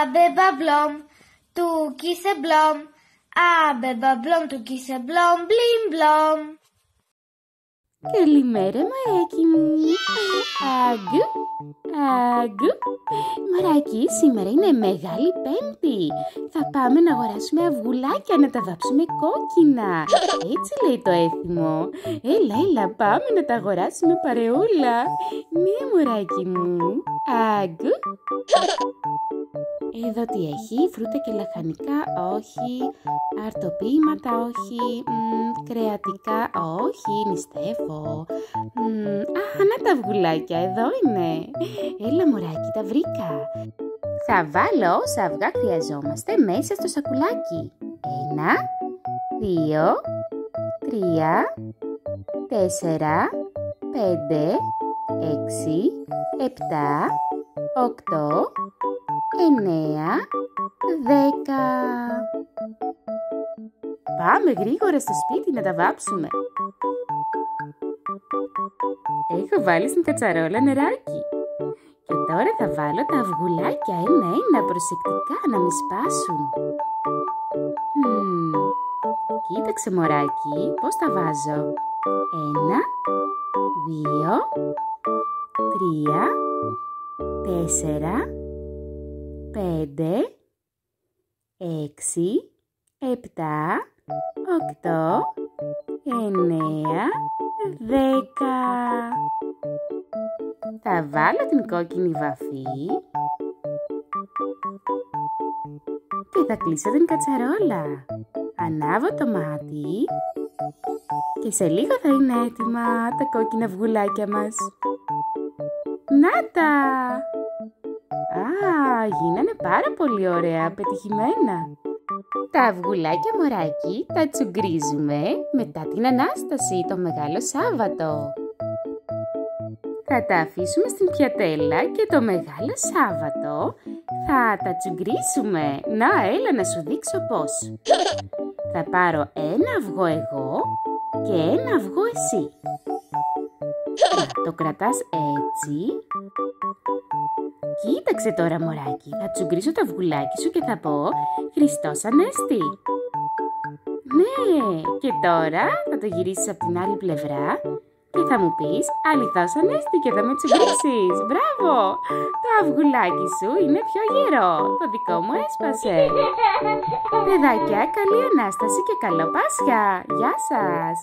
αμπεμπαμπλομ, τούκισεμπλομ, αμπεμπαμπλομ, τούκισεμπλομ, μπλιμ μπλομ. Καλημέρα, μωράκι μου. Άγκου, άγκου. Μωράκι, σήμερα είναι Μεγάλη Πέμπτη. Θα πάμε να αγοράσουμε αυγουλάκια, να τα βάψουμε κόκκινα. Έτσι λέει το έθιμο. Έλα, έλα, πάμε να τα αγοράσουμε παρεούλα. Ναι, μωράκι μου. Άγκου. Εδώ τι έχει, φρούτα και λαχανικά όχι, αρτοποίηματα όχι, κρεατικά όχι, νηστεύω. Να τα αυγουλάκια, εδώ είναι. Έλα μωράκι, τα βρήκα. Θα βάλω όσα αυγά χρειαζόμαστε μέσα στο σακουλάκι. 1, 2, 3, 4, 5, 6, 7, 8, 9, 10. Πάμε γρήγορα στο σπίτι να τα βάψουμε. Έχω βάλει στην κατσαρόλα νεράκι. Και τώρα θα βάλω τα αυγουλάκια ένα-ένα προσεκτικά να μην σπάσουν. Κοίταξε μωράκι, πώς τα βάζω. 1, 2, 3, 4, 5, 6, 7, 8, 9, 10. Θα βάλω την κόκκινη βαφή και θα κλείσω την κατσαρόλα. Ανάβω το μάτι και σε λίγο θα είναι έτοιμα τα κόκκινα αυγουλάκια μας. Να τα! Γίνανε πάρα πολύ ωραία, πετυχημένα. Τα αυγουλάκια μωράκι τα τσουγκρίζουμε μετά την Ανάσταση, το Μεγάλο Σάββατο. Θα τα αφήσουμε στην πιατέλα και το Μεγάλο Σάββατο θα τα τσουγκρίσουμε. Να, έλα να σου δείξω πώς. Θα πάρω ένα αυγό εγώ και ένα αυγό εσύ. Το κρατάς έτσι. Κοίταξε τώρα μωράκι, θα τσουγκρίσω το αυγουλάκι σου και θα πω Χριστός Ανέστη. Ναι, και τώρα θα το γυρίσεις από την άλλη πλευρά και θα μου πεις αληθώς Ανέστη και θα με τσουγκρίσεις. Μπράβο, το αυγουλάκι σου είναι πιο γερό, το δικό μου έσπασε. Παιδάκια, καλή Ανάσταση και καλό Πάσχα. Γεια σας.